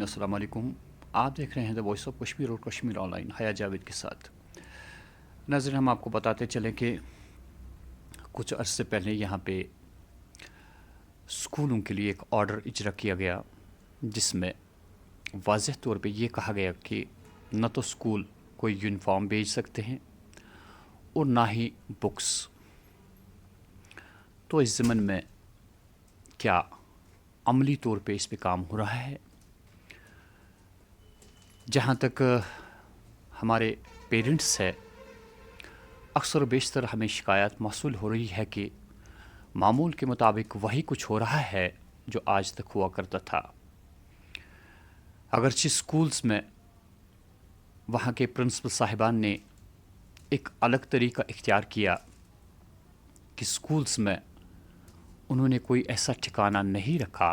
अस्सलाम वालेकुम। आप देख रहे हैं द वॉइस ऑफ कश्मीर और कश्मीर ऑनलाइन हया जावेद के साथ। नाज़रीन, हम आपको बताते चलें कि कुछ अरसे पहले यहाँ पे स्कूलों के लिए एक ऑर्डर इजरा किया गया, जिसमें वाज़ेह तौर पे ये कहा गया कि न तो स्कूल कोई यूनिफॉर्म भेज सकते हैं और ना ही बुक्स। तो इस ज़मन में क्या अमली तौर पे इस पे काम हो रहा है? जहाँ तक हमारे पेरेंट्स है, अक्सर बेशतर हमें शिकायत मौसूल हो रही है कि मामूल के मुताबिक वही कुछ हो रहा है जो आज तक हुआ करता था। अगरचे स्कूल्स में वहाँ के प्रिंसिपल साहिबान ने एक अलग तरीका इख्तियार किया कि स्कूल्स में उन्होंने कोई ऐसा ठिकाना नहीं रखा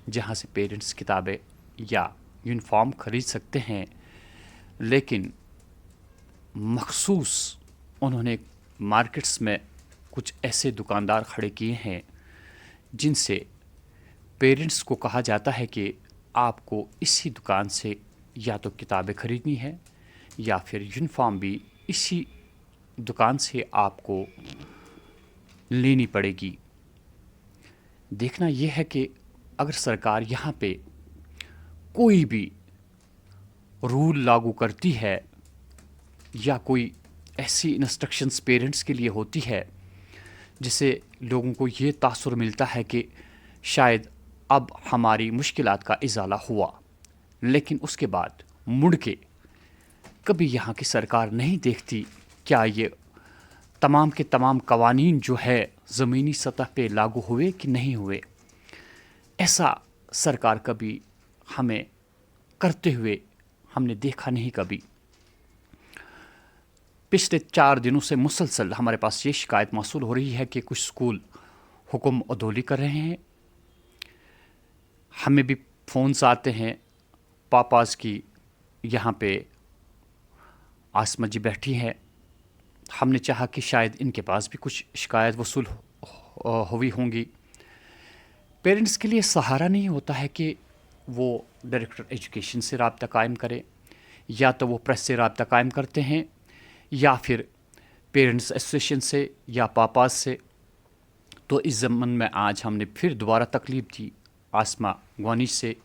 जहाँ से पेरेंट्स किताबें या यूनिफॉर्म ख़रीद सकते हैं, लेकिन मखसूस उन्होंने मार्केट्स में कुछ ऐसे दुकानदार खड़े किए हैं जिनसे पेरेंट्स को कहा जाता है कि आपको इसी दुकान से या तो किताबें ख़रीदनी है या फिर यूनिफॉर्म भी इसी दुकान से आपको लेनी पड़ेगी। देखना यह है कि अगर सरकार यहाँ पे कोई भी रूल लागू करती है या कोई ऐसी इंस्ट्रक्शंस पेरेंट्स के लिए होती है जिससे लोगों को ये तासुर मिलता है कि शायद अब हमारी मुश्किलात का इजाला हुआ, लेकिन उसके बाद मुड़ के कभी यहाँ की सरकार नहीं देखती क्या ये तमाम के तमाम कवानीन जो है ज़मीनी सतह पे लागू हुए कि नहीं हुए। ऐसा सरकार कभी हमें करते हुए हमने देखा नहीं कभी। पिछले 4 दिनों से मुसलसल हमारे पास ये शिकायत मौसूल हो रही है कि कुछ स्कूल हुक्म अदौली कर रहे हैं। हमें भी फ़ोन्स आते हैं पापास की, यहाँ पे आसमा जी बैठी हैं। हमने चाहा कि शायद इनके पास भी कुछ शिकायत वसूल हुई होंगी। पेरेंट्स के लिए सहारा नहीं होता है कि वो डायरेक्टर एजुकेशन से रब्ता कायम करें, या तो वो प्रेस से रब्ता कायम करते हैं या फिर पेरेंट्स एसोसिएशन से या पापास से। तो इस ज़मन में आज हमने फिर दोबारा तकलीफ दी आसमा गवानी से।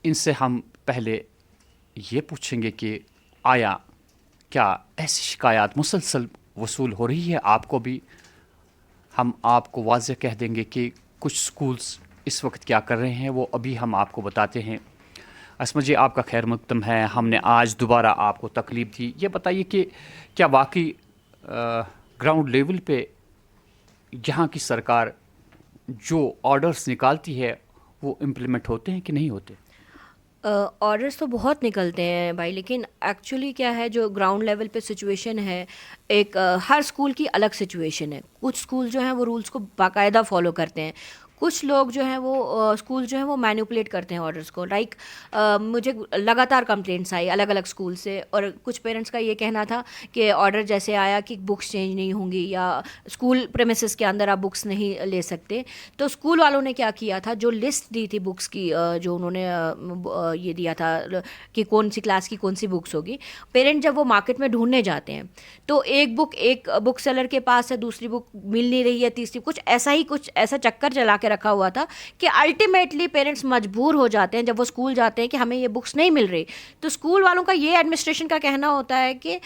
इनसे हम पहले ये पूछेंगे कि आया क्या ऐसी शिकायत मुसलसल वसूल हो रही है आपको भी। हम आपको वाज़ेह कह देंगे कि कुछ स्कूल्स इस वक्त क्या कर रहे हैं, वो अभी हम आपको बताते हैं। असमा जी, आपका खैर मकदम है। हमने आज दोबारा आपको तकलीफ दी। ये बताइए कि क्या वाकई ग्राउंड लेवल पे यहाँ की सरकार जो ऑर्डर्स निकालती है वो इम्प्लीमेंट होते हैं कि नहीं होते? ऑर्डर्स तो बहुत निकलते हैं भाई, लेकिन एक्चुअली क्या है, जो ग्राउंड लेवल पे सिचुएशन है, एक हर स्कूल की अलग सिचुएशन है। कुछ स्कूल जो हैं वो रूल्स को बाकायदा फॉलो करते हैं, कुछ लोग जो हैं वो स्कूल जो हैं वो मैनिपुलेट करते हैं ऑर्डर्स को। लाइक मुझे लगातार कंप्लेंट्स आई अलग अलग स्कूल से, और कुछ पेरेंट्स का ये कहना था कि ऑर्डर जैसे आया कि बुक्स चेंज नहीं होंगी या स्कूल प्रेमिसेस के अंदर आप बुक्स नहीं ले सकते। तो स्कूल वालों ने क्या किया था, जो लिस्ट दी थी बुक्स की, जो उन्होंने ये दिया था कि कौन सी क्लास की कौन सी बुक्स होगी, पेरेंट जब वो मार्केट में ढूंढने जाते हैं तो एक बुक सेलर के पास है, दूसरी बुक मिल नहीं रही है, तीसरी कुछ ऐसा चक्कर चला के रखा हुआ था कि अल्टीमेटली पेरेंट्स मजबूर हो जाते हैं जब वो स्कूल जाते हैं कि हमें ये बुक्स नहीं मिल रही। तो स्कूल वालों का ये एडमिनिस्ट्रेशन का कहना होता है कि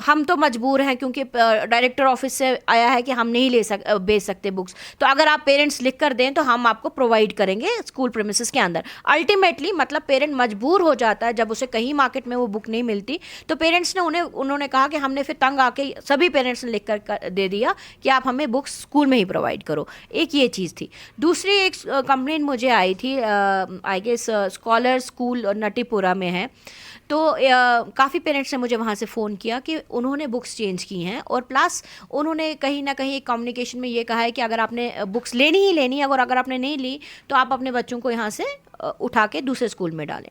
हम तो मजबूर हैं क्योंकि डायरेक्टर ऑफिस से आया है कि हम नहीं बेच सकते बुक्स, तो अगर आप पेरेंट्स लिख कर दें तो हम आपको प्रोवाइड करेंगे स्कूल प्रेमिसेस के अंदर। अल्टीमेटली मतलब पेरेंट मजबूर हो जाता है जब उसे कहीं मार्केट में वो बुक नहीं मिलती, तो पेरेंट्स ने उन्होंने कहा कि हमने फिर तंग आके सभी पेरेंट्स ने लिख कर दे दिया कि आप हमें बुक्स स्कूल में ही प्रोवाइड करो। एक ये चीज़ थी। दूसरी एक कंप्लेंट मुझे आई थी, आई गेस स्कॉलर स्कूल नटीपुरा में है। तो काफ़ी पेरेंट्स ने मुझे वहाँ से फ़ोन किया कि उन्होंने बुक्स चेंज की हैं, और प्लस उन्होंने कहीं ना कहीं कम्युनिकेशन में ये कहा है कि अगर आपने बुक्स लेनी ही लेनी है, अगर आपने नहीं ली तो आप अपने बच्चों को यहाँ से उठा के दूसरे स्कूल में डालें।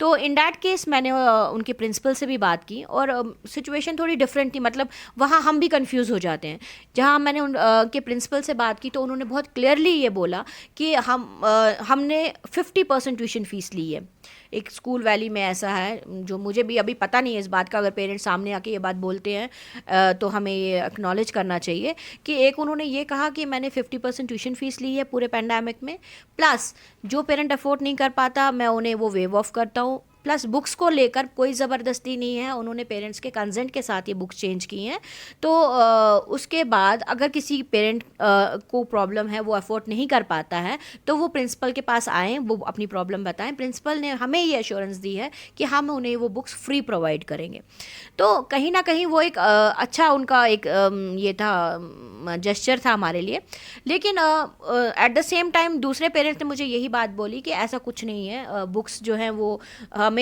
तो इन डैट केस मैंने उनके प्रिंसिपल से भी बात की और सिचुएशन थोड़ी डिफरेंट थी, मतलब वहाँ हम भी कंफ्यूज हो जाते हैं। जहाँ मैंने उनके प्रिंसिपल से बात की तो उन्होंने बहुत क्लियरली ये बोला कि हमने 50% ट्यूशन फ़ीस ली है। एक स्कूल वैली में ऐसा है, जो मुझे भी अभी पता नहीं है इस बात का, अगर पेरेंट्स सामने आके ये बात बोलते हैं तो हमें ये एक्नॉलेज करना चाहिए कि एक उन्होंने ये कहा कि मैंने 50% ट्यूशन फ़ीस ली है पूरे पैंडेमिक में, प्लस जो पेरेंट अफोर्ड नहीं कर पाता मैं उन्हें वो वेव ऑफ करता हूँ, प्लस बुक्स को लेकर कोई ज़बरदस्ती नहीं है, उन्होंने पेरेंट्स के कंसेंट के साथ ये बुक्स चेंज की हैं। तो उसके बाद अगर किसी पेरेंट को प्रॉब्लम है, वो अफोर्ड नहीं कर पाता है, तो वो प्रिंसिपल के पास आएँ, वो अपनी प्रॉब्लम बताएं। प्रिंसिपल ने हमें ये एश्योरेंस दी है कि हम उन्हें वो बुक्स फ्री प्रोवाइड करेंगे। तो कहीं ना कहीं वो एक अच्छा उनका एक ये था, जेस्चर था हमारे लिए। लेकिन एट द सेम टाइम दूसरे पेरेंट्स ने मुझे यही बात बोली कि ऐसा कुछ नहीं है, बुक्स जो हैं वो हमें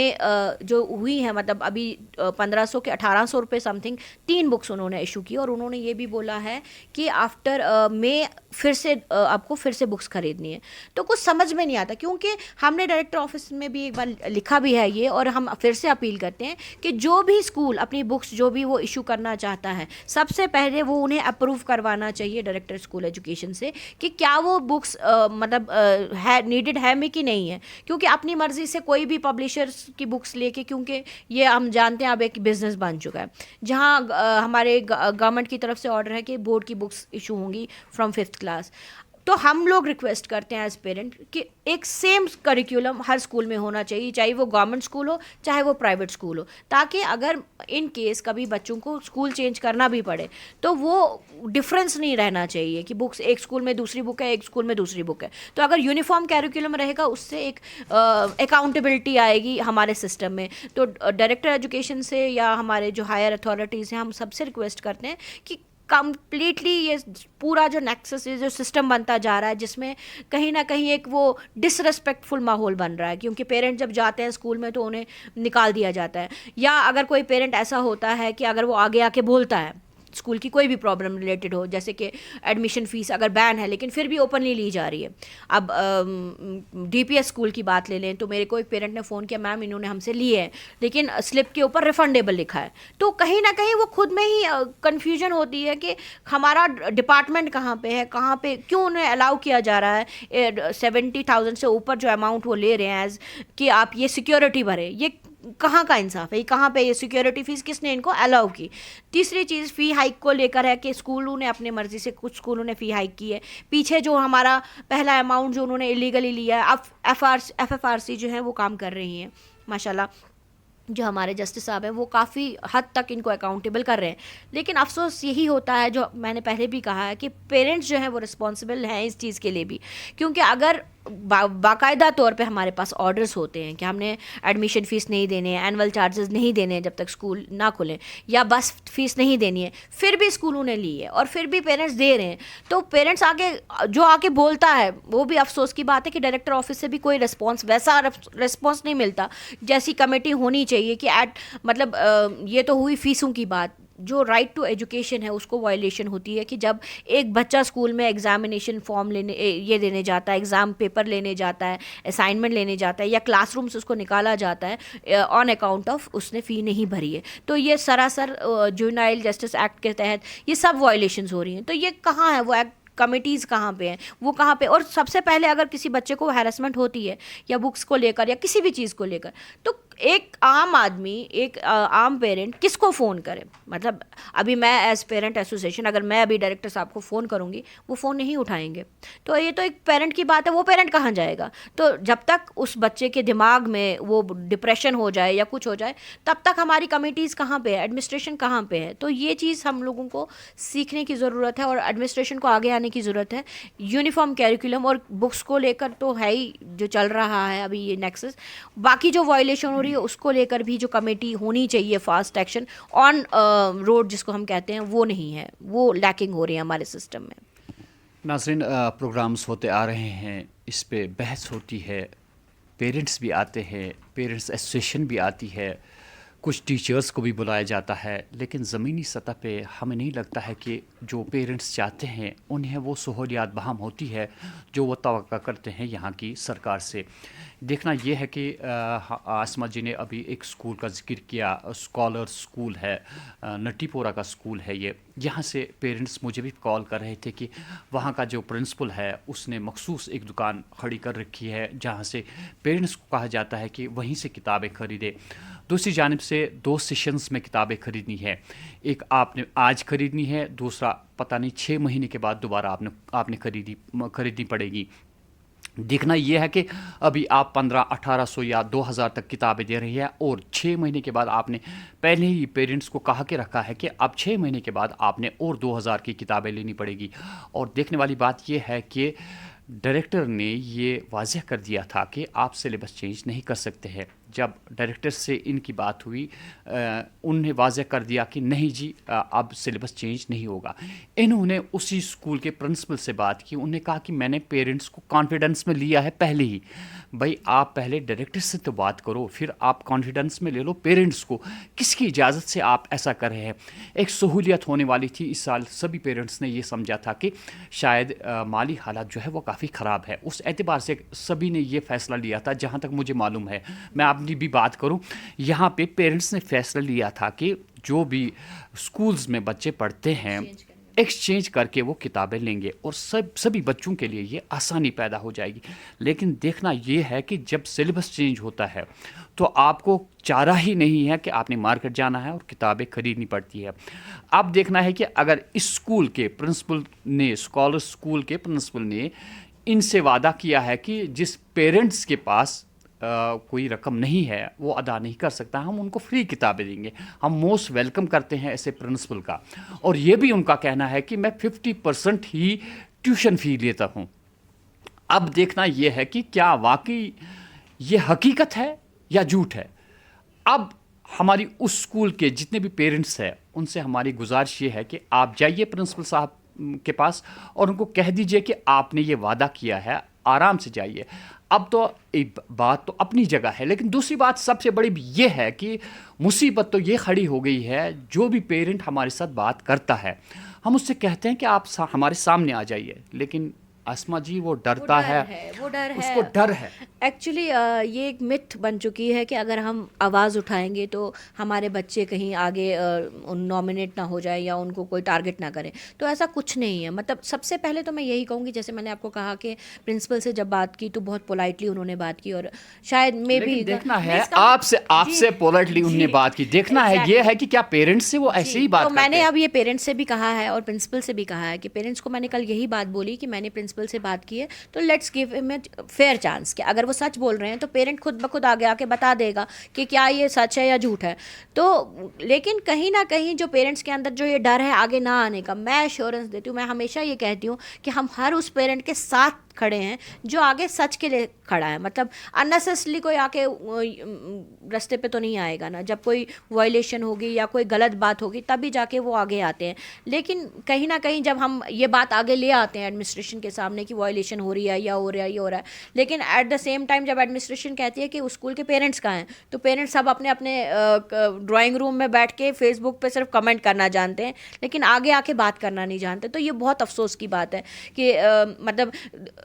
जो हुई है, मतलब अभी 1500 के 1800 रुपये समथिंग 3 बुक्स उन्होंने इशू की, और उन्होंने ये भी बोला है कि आफ्टर मई फिर से आपको फिर से बुक्स खरीदनी है। तो कुछ समझ में नहीं आता, क्योंकि हमने डायरेक्टर ऑफिस में भी एक बार लिखा भी है ये, और हम फिर से अपील करते हैं कि जो भी स्कूल अपनी बुक्स जो भी वो इशू करना चाहता है, सबसे पहले वो उन्हें अप्रूव करवाना चाहिए डायरेक्टर स्कूल एजुकेशन से कि क्या वो बुक्स मतलब है नीडेड है में कि नहीं है। क्योंकि अपनी मर्जी से कोई भी पब्लिशर्स की बुक्स लेके, क्योंकि ये हम जानते हैं अब एक बिज़नेस बन चुका है, जहाँ हमारे गवर्नमेंट की तरफ से ऑर्डर है कि बोर्ड की बुक्स इशू होंगी फ्रॉम 5th क्लास। तो हम लोग रिक्वेस्ट करते हैं एज पेरेंट कि एक सेम करिकुलम हर स्कूल में होना चाहिए, चाहे वो गवर्नमेंट स्कूल हो चाहे वो प्राइवेट स्कूल हो, ताकि अगर इन केस कभी बच्चों को स्कूल चेंज करना भी पड़े तो वो डिफरेंस नहीं रहना चाहिए कि बुक्स एक स्कूल में दूसरी बुक है, एक स्कूल में दूसरी बुक है। तो अगर यूनिफॉर्म कैरिकुलम रहेगा, उससे एक अकाउंटेबिलिटी आएगी हमारे सिस्टम में। तो डायरेक्टर एजुकेशन से या हमारे जो हायर अथॉरिटीज़ हैं, हम सबसे रिक्वेस्ट करते हैं कि कंप्लीटली ये पूरा जो नेक्सस जो सिस्टम बनता जा रहा है, जिसमें कहीं ना कहीं एक वो डिसरेस्पेक्टफुल माहौल बन रहा है, क्योंकि पेरेंट जब जाते हैं स्कूल में तो उन्हें निकाल दिया जाता है, या अगर कोई पेरेंट ऐसा होता है कि अगर वो आगे आके बोलता है स्कूल की कोई भी प्रॉब्लम रिलेटेड हो, जैसे कि एडमिशन फ़ीस अगर बैन है लेकिन फिर भी ओपनली ली जा रही है। अब डीपीएस स्कूल की बात ले लें तो मेरे को एक पेरेंट ने फ़ोन किया, मैम इन्होंने हमसे लिए हैं लेकिन स्लिप के ऊपर रिफंडेबल लिखा है। तो कहीं ना कहीं वो खुद में ही कन्फ्यूजन होती है कि हमारा डिपार्टमेंट कहाँ पे है, कहाँ पे क्यों उन्हें अलाउ किया जा रहा है 70,000 से ऊपर जो अमाउंट वो ले रहे हैं एज कि आप ये सिक्योरिटी भरे। ये कहाँ का इंसाफ है, ये कहाँ पे ये सिक्योरिटी फीस किसने इनको अलाउ की। तीसरी चीज़ फ़ी हाइक को लेकर है कि स्कूलों ने अपने मर्ज़ी से, कुछ स्कूलों ने फ़ी हाइक की है। पीछे जो हमारा पहला अमाउंट जो उन्होंने इलीगली लिया है, अब FFRC जो है वो काम कर रही हैं माशाल्लाह। जो हमारे जस्टिस साहब हैं वो काफ़ी हद तक इनको अकाउंटेबल कर रहे हैं। लेकिन अफसोस यही होता है, जो मैंने पहले भी कहा है, कि पेरेंट्स जो हैं वो रिस्पॉन्सिबल हैं इस चीज़ के लिए भी, क्योंकि अगर बाकायदा तौर पे हमारे पास ऑर्डर्स होते हैं कि हमने एडमिशन फ़ीस नहीं देने हैं, एनुअल चार्जेस नहीं देने हैं जब तक स्कूल ना खुलें, या बस फीस नहीं देनी है, फिर भी स्कूलों ने ली है और फिर भी पेरेंट्स दे रहे हैं, तो पेरेंट्स आके बोलता है, वो भी अफसोस की बात है कि डायरेक्टर ऑफिस से भी कोई वैसा रिस्पॉन्स नहीं मिलता जैसी कमेटी होनी चाहिए कि मतलब ये तो हुई फ़ीसों की बात। जो राइट टू एजुकेशन है उसको वायलेशन होती है कि जब एक बच्चा स्कूल में एग्जामिनेशन फॉर्म लेने ये देने जाता है, एग्ज़ाम पेपर लेने जाता है, असाइनमेंट लेने जाता है, या क्लासरूम से उसको निकाला जाता है ऑन अकाउंट ऑफ उसने फ़ी नहीं भरी है, तो ये सरासर जुवेनाइल जस्टिस एक्ट के तहत ये सब वायलेशंस हो रही हैं। तो ये कहाँ है वो एक्ट, कमिटीज़ कहाँ पे हैं, वो कहाँ पे। और सबसे पहले अगर किसी बच्चे को हैरेसमेंट होती है या बुक्स को लेकर या किसी भी चीज़ को लेकर, तो एक आम आदमी, एक आम पेरेंट किसको फ़ोन करे। मतलब अभी मैं एज पेरेंट एसोसिएशन, अगर मैं अभी डायरेक्टर साहब को फ़ोन करूँगी वो फ़ोन नहीं उठाएंगे, तो ये तो एक पेरेंट की बात है, वो पेरेंट कहाँ जाएगा। तो जब तक उस बच्चे के दिमाग में वो डिप्रेशन हो जाए या कुछ हो जाए, तब तक हमारी कमिटीज़ कहाँ पे है, एडमिनिस्ट्रेशन कहाँ पे है। तो ये चीज़ हम लोगों को सीखने की ज़रूरत है और एडमिनिस्ट्रेशन को आगे आने की ज़रूरत है। यूनिफॉर्म कैरिकुलम और बुक्स को लेकर तो है ही जो चल रहा है अभी ये नेक्सस, बाकी जो वायलेशन हो रही है उसको लेकर भी जो कमेटी होनी चाहिए, फास्ट एक्शन ऑन रोड जिसको हम कहते हैं, वो नहीं है, वो लैकिंग हो रही है हमारे सिस्टम में। नाज़रीन, प्रोग्राम्स होते आ रहे हैं, इस पे बहस होती है, पेरेंट्स भी आते हैं, पेरेंट्स एसोसिएशन भी आती है, कुछ टीचर्स को भी बुलाया जाता है, लेकिन ज़मीनी सतह पे हमें नहीं लगता है कि जो पेरेंट्स चाहते हैं उन्हें वो सहूलियात बहाल होती है जो वो तवक्का करते हैं यहाँ की सरकार से। देखना ये है कि आसमा जी ने अभी एक स्कूल का जिक्र किया, स्कॉलर स्कूल है, नटीपोरा का स्कूल है ये। यहाँ से पेरेंट्स मुझे भी कॉल कर रहे थे कि वहाँ का जो प्रिंसिपल है उसने मखसूस एक दुकान खड़ी कर रखी है जहाँ से पेरेंट्स को कहा जाता है कि वहीं से किताबें खरीदे। दूसरी जानिब से 2 सेशंस में किताबें खरीदनी है, एक आपने आज खरीदनी है, दूसरा पता नहीं 6 महीने के बाद दोबारा आपने खरीदनी पड़ेगी। देखना यह है कि अभी आप 1500-1800 या 2000 तक किताबें दे रही है और 6 महीने के बाद आपने पहले ही पेरेंट्स को कहा के रखा है कि अब 6 महीने के बाद आपने और 2000 की किताबें लेनी पड़ेगी। और देखने वाली बात यह है कि डायरेक्टर ने ये वाज़ह कर दिया था कि आप सिलेबस चेंज नहीं कर सकते हैं। जब डायरेक्टर से इनकी बात हुई, उन्हें वाज़ह कर दिया कि नहीं जी, अब सिलेबस चेंज नहीं होगा। इन्होंने उसी स्कूल के प्रिंसिपल से बात की, उन्होंने कहा कि मैंने पेरेंट्स को कॉन्फिडेंस में लिया है पहले ही। भाई आप पहले डायरेक्टर से तो बात करो, फिर आप कॉन्फिडेंस में ले लो पेरेंट्स को। किसकी इजाज़त से आप ऐसा कर रहे हैं? एक सहूलियत होने वाली थी इस साल, सभी पेरेंट्स ने ये समझा था कि शायद माली हालात जो है वो काफ़ी ख़राब है, उस एतबार से सभी ने ये फ़ैसला लिया था। जहाँ तक मुझे मालूम है, मैं अपनी भी बात करूँ, यहाँ पे पेरेंट्स ने फ़ैसला लिया था कि जो भी स्कूल्स में बच्चे पढ़ते हैं एक्सचेंज करके वो किताबें लेंगे और सभी बच्चों के लिए ये आसानी पैदा हो जाएगी। लेकिन देखना ये है कि जब सिलेबस चेंज होता है तो आपको चारा ही नहीं है कि आपने मार्केट जाना है और किताबें खरीदनी पड़ती है। अब देखना है कि अगर इस स्कूल के प्रिंसिपल ने, स्कॉलर स्कूल के प्रिंसिपल ने इनसे वादा किया है कि जिस पेरेंट्स के पास कोई रकम नहीं है, वो अदा नहीं कर सकता, हम उनको फ्री किताबें देंगे। हम मोस्ट वेलकम करते हैं ऐसे प्रिंसिपल का। और ये भी उनका कहना है कि मैं 50% ही ट्यूशन फ़ी लेता हूँ। अब देखना ये है कि क्या वाकई ये हकीकत है या झूठ है। अब हमारी उस स्कूल के जितने भी पेरेंट्स हैं उनसे हमारी गुजारिश ये है कि आप जाइए प्रिंसिपल साहब के पास और उनको कह दीजिए कि आपने ये वादा किया है, आराम से जाइए। अब तो एक बात तो अपनी जगह है, लेकिन दूसरी बात सबसे बड़ी ये है कि मुसीबत तो ये खड़ी हो गई है, जो भी पेरेंट हमारे साथ बात करता है हम उससे कहते हैं कि आप हमारे सामने आ जाइए, लेकिन आसमा जी वो डरता है, वो डर है, उसको डर है। एक्चुअली ये एक मिथ बन चुकी है कि अगर हम आवाज़ उठाएंगे तो हमारे बच्चे कहीं आगे नॉमिनेट ना हो जाए या उनको कोई टारगेट ना करें। तो ऐसा कुछ नहीं है। मतलब सबसे पहले तो मैं यही कहूँगी, जैसे मैंने आपको कहा कि प्रिंसिपल से जब बात की तो बहुत पोलाइटली उन्होंने बात की और शायद मे भी देखना है आपसे पोलाइटली उन्होंने बात की, देखना है ये है कि क्या पेरेंट्स से वो ऐसे ही बात करते हैं। तो मैंने अब ये पेरेंट्स से भी कहा है और प्रिंसिपल से भी कहा है कि पेरेंट्स को मैंने कल यही बात बोली कि मैंने प्रिंसिपल से बात की है तो let's give him a fair chance कि अगर वो सच बोल रहे हैं तो पेरेंट खुद ब खुद आगे आके बता देगा कि क्या ये सच है या झूठ है। तो लेकिन कहीं ना कहीं जो पेरेंट्स के अंदर जो ये डर है आगे ना आने का, मैं एश्योरेंस देती हूँ, मैं हमेशा ये कहती हूँ कि हम हर उस पेरेंट के साथ खड़े हैं जो आगे सच के लिए खड़ा है। मतलब अननेसेसरली कोई आके रास्ते पे तो नहीं आएगा ना, जब कोई वायलेशन होगी या कोई गलत बात होगी तभी जाके वो आगे आते हैं। लेकिन कहीं ना कहीं जब हम ये बात आगे ले आते हैं एडमिनिस्ट्रेशन के सामने कि वायलेशन हो रही है या हो रहा है, ये हो रहा है, लेकिन एट द सेम टाइम जब एडमिनिस्ट्रेशन कहती है कि उस स्कूल के पेरेंट्स कहाँ हैं, तो पेरेंट्स सब अपने अपने ड्राइंग रूम में बैठ के फेसबुक पे सिर्फ कमेंट करना जानते हैं, लेकिन आगे आके बात करना नहीं जानते। तो ये बहुत अफसोस की बात है कि मतलब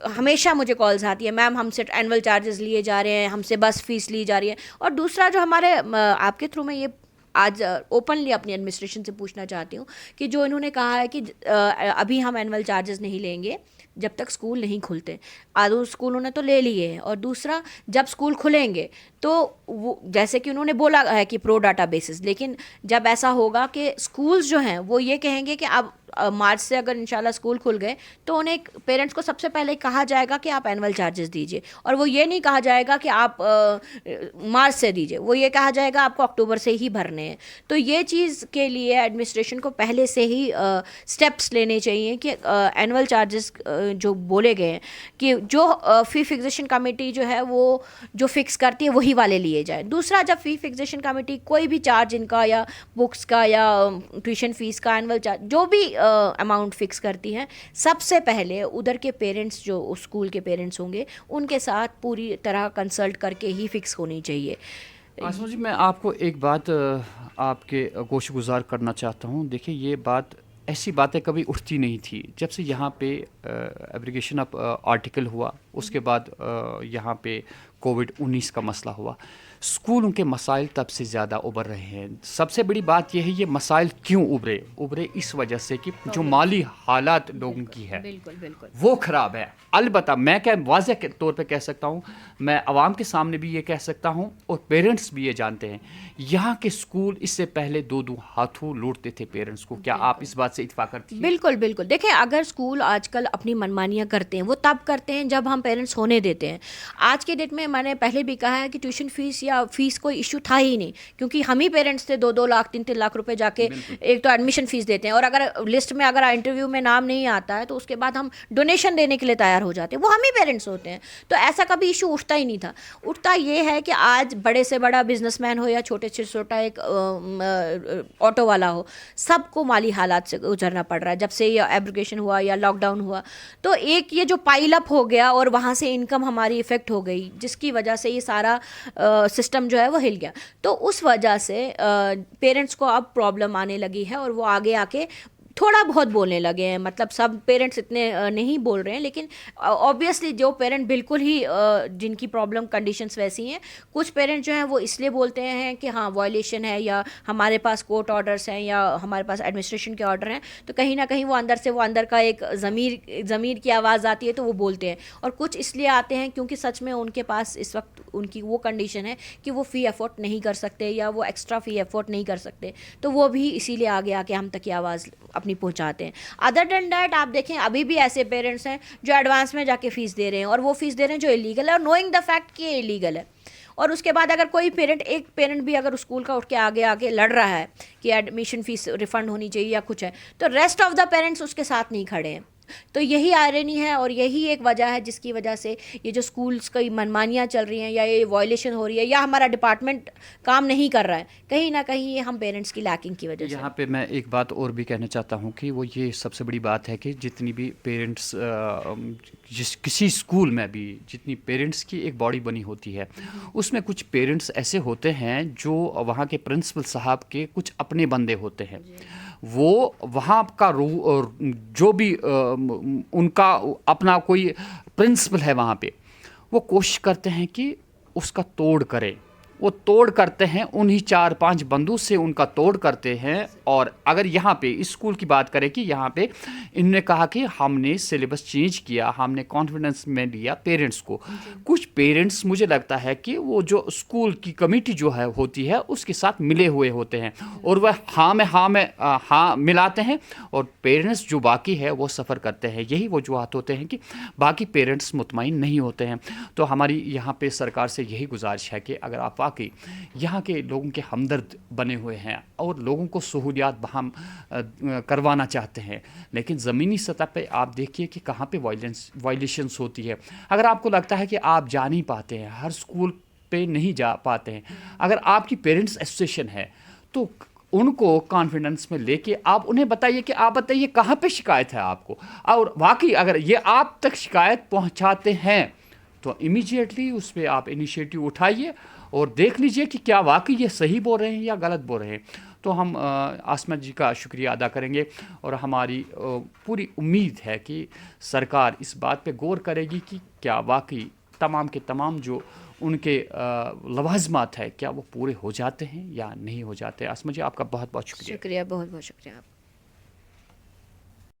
हमेशा मुझे कॉल्स आती है, मैम हमसे एनुअल चार्जेस लिए जा रहे हैं, हमसे बस फीस ली जा रही है। और दूसरा जो हमारे आपके थ्रू में ये आज ओपनली अपनी एडमिनिस्ट्रेशन से पूछना चाहती हूँ कि जो इन्होंने कहा है कि अभी हम एनुअल चार्जेस नहीं लेंगे जब तक स्कूल नहीं खुलते। आधे स्कूलों ने तो ले लिए हैं, और दूसरा जब स्कूल खुलेंगे तो वो जैसे कि उन्होंने बोला है कि प्रो डाटा बेसिस, लेकिन जब ऐसा होगा कि स्कूल्स जो हैं वो ये कहेंगे कि अब मार्च से अगर इंशाल्लाह स्कूल खुल गए तो उन्हें पेरेंट्स को सबसे पहले कहा जाएगा कि आप एनुअल चार्जेस दीजिए, और वो ये नहीं कहा जाएगा कि आप मार्च से दीजिए, वो ये कहा जाएगा आपको अक्टूबर से ही भरने हैं। तो ये चीज़ के लिए एडमिनिस्ट्रेशन को पहले से ही स्टेप्स लेने चाहिए कि एनुअल चार्जेस जो बोले गए हैं कि जो फ़ी फिक्सेशन कमेटी जो है वो जो फिक्स करती है वही वाले लिए जाए। दूसरा, जब फ़ी फिक्सेशन कमेटी कोई भी चार्ज इनका या बुक्स का या ट्यूशन फ़ीस का एनुअल चार्ज जो भी अमाउंट फिक्स करती है, सबसे पहले उधर के पेरेंट्स जो स्कूल के पेरेंट्स होंगे उनके साथ पूरी तरह कंसल्ट करके ही फिक्स होनी चाहिए। आसमा जी, मैं आपको एक बात आपके गोशगुजार करना चाहता हूँ। देखिए, ये बात ऐसी बातें कभी उठती नहीं थी जब से यहाँ पे एब्रिगेशन ऑफ आर्टिकल हुआ। उसके बाद यहाँ पे कोविड-19 का मसला हुआ। स्कूलों के मसाइल तब से ज़्यादा उभर रहे हैं। सबसे बड़ी बात यह है, ये मसाइल क्यों उभरे इस वजह से कि जो माली हालात लोगों की है बिल्कुल बिल्कुल वो ख़राब है। अलबत्ता मैं क्या वाज़ेह के तौर पे कह सकता हूँ, मैं आवाम के सामने भी ये कह सकता हूँ और पेरेंट्स भी ये जानते हैं, यहाँ के स्कूल इससे पहले दो हाथों लूटते थे पेरेंट्स को। क्या आप इस बात से इत्फाक करती हैं? बिल्कुल बिल्कुल। देखिए, अगर स्कूल आजकल अपनी मनमानियाँ करते हैं, वो तब करते हैं जब हम पेरेंट्स होने देते हैं। आज के डेट में मैंने पहले भी कहा है कि ट्यूशन फीस या फीस कोई इशू था ही नहीं, क्योंकि हम ही पेरेंट्स थे 2-2 लाख 3-3 लाख रुपए जाके एक तो एडमिशन फीस देते हैं, और अगर लिस्ट में अगर इंटरव्यू में नाम नहीं आता है तो उसके बाद हम डोनेशन देने के लिए तैयार हो जाते हैं। वो हम ही पेरेंट्स होते हैं। तो ऐसा कभी इशू उठता ही नहीं था। उठता ये है कि आज बड़े से बड़ा बिजनेसमैन हो या छोटे से छोटा एक ऑटो वाला हो, सबको माली हालात से गुजरना पड़ रहा है। जब से ये एब्रिगेशन हुआ या लॉकडाउन हुआ, तो एक ये जो पाइल अप हो गया और वहाँ से इनकम हमारी इफ़ेक्ट हो गई, जिसकी वजह से ये सारा सिस्टम जो है वो हिल गया। तो उस वजह से पेरेंट्स को अब प्रॉब्लम आने लगी है, और वो आगे आके थोड़ा बहुत बोलने लगे हैं। मतलब सब पेरेंट्स इतने नहीं बोल रहे हैं, लेकिन ऑब्वियसली जो पेरेंट बिल्कुल ही जिनकी प्रॉब्लम कंडीशंस वैसी हैं, कुछ पेरेंट्स जो हैं वो इसलिए बोलते हैं कि हाँ वायलेशन है, या हमारे पास कोर्ट ऑर्डर्स हैं, या हमारे पास एडमिनिस्ट्रेशन के ऑर्डर हैं, तो कहीं ना कहीं वो अंदर का एक ज़मीर की आवाज़ आती है, तो वो बोलते हैं। और कुछ इसलिए आते हैं क्योंकि सच में उनके पास इस वक्त उनकी वो कंडीशन है कि वो फ़ी अफोर्ड नहीं कर सकते, या वो एक्स्ट्रा फ़ी अफोर्ड नहीं कर सकते, तो वो भी इसीलिए आगे आके हम तक ये आवाज़ अपनी पहुंचाते हैं। अदर देन दैट आप देखें, अभी भी ऐसे पेरेंट्स हैं जो एडवांस में जाके फ़ीस दे रहे हैं, और वो फ़ीस दे रहे हैं जो इलीगल है, और नोइंग द फैक्ट कि ये इलीगल है। और उसके बाद अगर कोई पेरेंट, एक पेरेंट भी अगर स्कूल का उठ के आगे आके लड़ रहा है कि एडमिशन फ़ीस रिफ़ंड होनी चाहिए या कुछ है, तो रेस्ट ऑफ द पेरेंट्स उसके साथ नहीं खड़े हैं। तो यही आयरनी है, और यही एक वजह है जिसकी वजह से ये जो स्कूल्स की मनमानियाँ चल रही हैं, या ये वायलेशन हो रही है, या हमारा डिपार्टमेंट काम नहीं कर रहा है, कहीं ना कहीं ये हम पेरेंट्स की लैकिंग की वजह से। यहाँ पे मैं एक बात और भी कहना चाहता हूँ कि वो ये सबसे बड़ी बात है कि जितनी भी पेरेंट्स किसी स्कूल में भी जितनी पेरेंट्स की एक बॉडी बनी होती है, उसमें कुछ पेरेंट्स ऐसे होते हैं जो वहाँ के प्रिंसिपल साहब के कुछ अपने बंदे होते हैं। वो वहाँ का जो भी उनका अपना कोई प्रिंसिपल है वहाँ पे, वो कोशिश करते हैं कि उसका तोड़ करें। वो तोड़ करते हैं, उन्हीं 4-5 बंदों से उनका तोड़ करते हैं। और अगर यहाँ पे इस स्कूल की बात करें कि यहाँ पे इन्होंने कहा कि हमने सिलेबस चेंज किया, हमने कॉन्फिडेंस में लिया पेरेंट्स को। कुछ पेरेंट्स मुझे लगता है कि वो जो स्कूल की कमेटी जो है होती है उसके साथ मिले हुए होते हैं, और वह हाँ मिलाते हैं, और पेरेंट्स जो बाकी है वो सफ़र करते हैं। यही वजूहत होते हैं कि बाकी पेरेंट्स मुतमईन नहीं होते हैं। तो हमारी यहाँ पे सरकार से यही गुजारिश है कि अगर आप वाकई यहाँ के लोगों के हमदर्द बने हुए हैं और लोगों को सहूलियात बहाम करवाना चाहते हैं, लेकिन ज़मीनी सतह पे आप देखिए कि कहाँ पे वायलेशंस होती है। अगर आपको लगता है कि आप जा नहीं पाते हैं, हर स्कूल पे नहीं जा पाते हैं, अगर आपकी पेरेंट्स एसोसिएशन है तो उनको कॉन्फिडेंस में लेके आप उन्हें बताइए कि आप बताइए कहाँ पे शिकायत है आपको, और वाकई अगर ये आप तक शिकायत पहुँचाते हैं तो इमीडिएटली उस पर आप इनिशिएटिव उठाइए और देख लीजिए कि क्या वाकई ये सही बोल रहे हैं या गलत बोल रहे हैं। तो हम आसमा जी का शुक्रिया अदा करेंगे, और हमारी पूरी उम्मीद है कि सरकार इस बात पे गौर करेगी कि क्या वाकई तमाम के तमाम जो उनके लवाजमात है क्या वो पूरे हो जाते हैं या नहीं हो जाते। आसमा जी, आपका बहुत बहुत शुक्रिया। बहुत बहुत शुक्रिया।